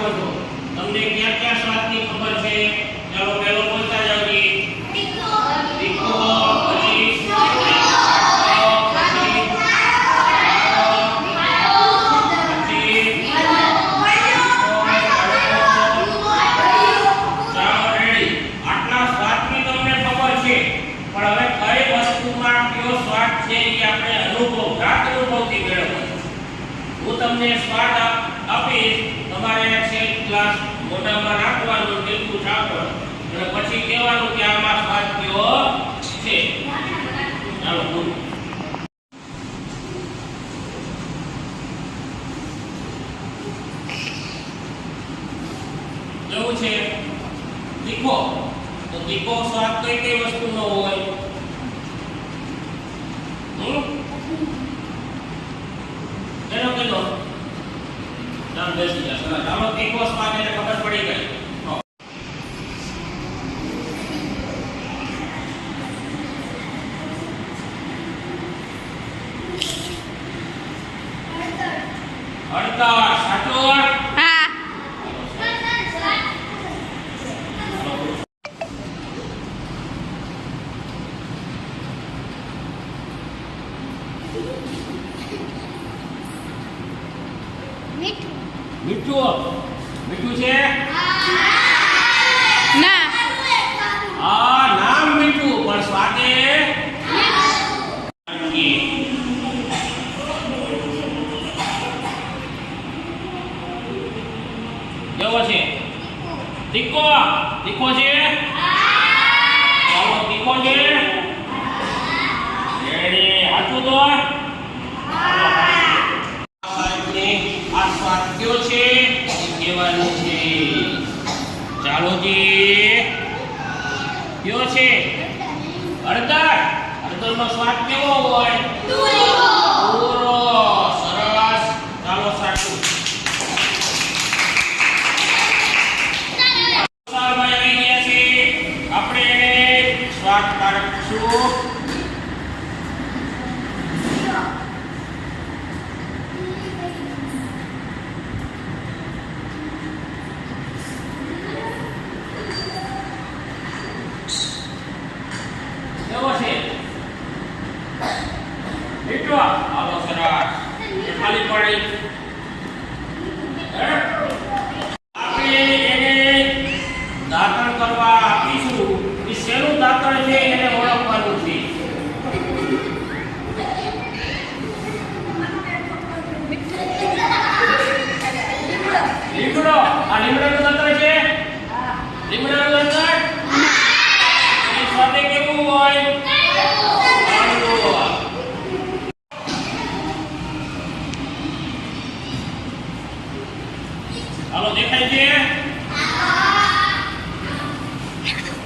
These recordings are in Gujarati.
શકો છો. તમને ક્યાં ક્યાં સ્વાદની ખબર છે? ચાલો પહેલો બોલતા જાઓ જી. તીખો, પછી તમને સ્વાદ આપીશ. તમારે છે ગ્લાસ મોઢામાં નાખવાનું, મીઠું છાંટો અને પછી કહેવાનું કે આમાં સ્વાદ કેવો છે. ચાલો બોલો. કેવું છે? તીખો. તો તીખો સ્વાદ કઈ કઈ વસ્તુનો હોય? નામ બેસી જશે. ચાલો તીખો સ્વાદ એને ખબર પડી ગઈ. હળદર સાચો? હા. મીઠું. મીઠું છે? ના. હા, નામ મીઠું પણ સ્વાદે કેવો છે? તીખો. તીખો છે? ચાલો તીખો છે? રેડી. સાચું તો? આ સ્વાદ કયો છે કહેવાનું છે. ચાલો જી. કયો છે? હળદર. હળદરનો સ્વાદ કેવો હોય? પૂરો. સરસ. ચાલો સાચું. આપણે સ્વાદ કાઢશું. મીઠો. આવો સરસ. ખાલી પડી. આપણે એને દાંતણ કરવા આપીશું. એ શેનું દાંતણ છે એને ઓળખવાનું છે. લીમડો. આ લીમડાનું દાંતણ છે? લીમડાનું દાંતણ એ સ્વાદે કેવું હોય? હાલો દેખાય છે?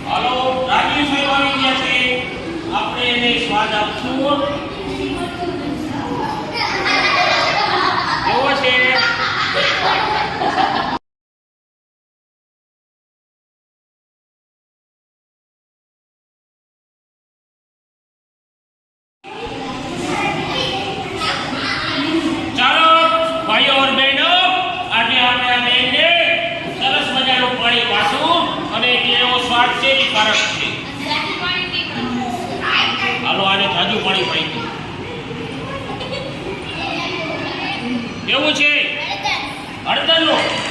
હાલો રાજી સાહેબ આવી ગયા છે. આપણે એને સ્વાદ આપશું. કેવો છે? ચાલો ભાઈઓ और બહેનો, આજે આપણે આ બેનને સરસ મજાનું પાણી પાછું અને કેવો સ્વાદ છે એ કારક છે. હાલો આને જાજુ પાણી પાઈ દો. કેવું છે? હળદરનું.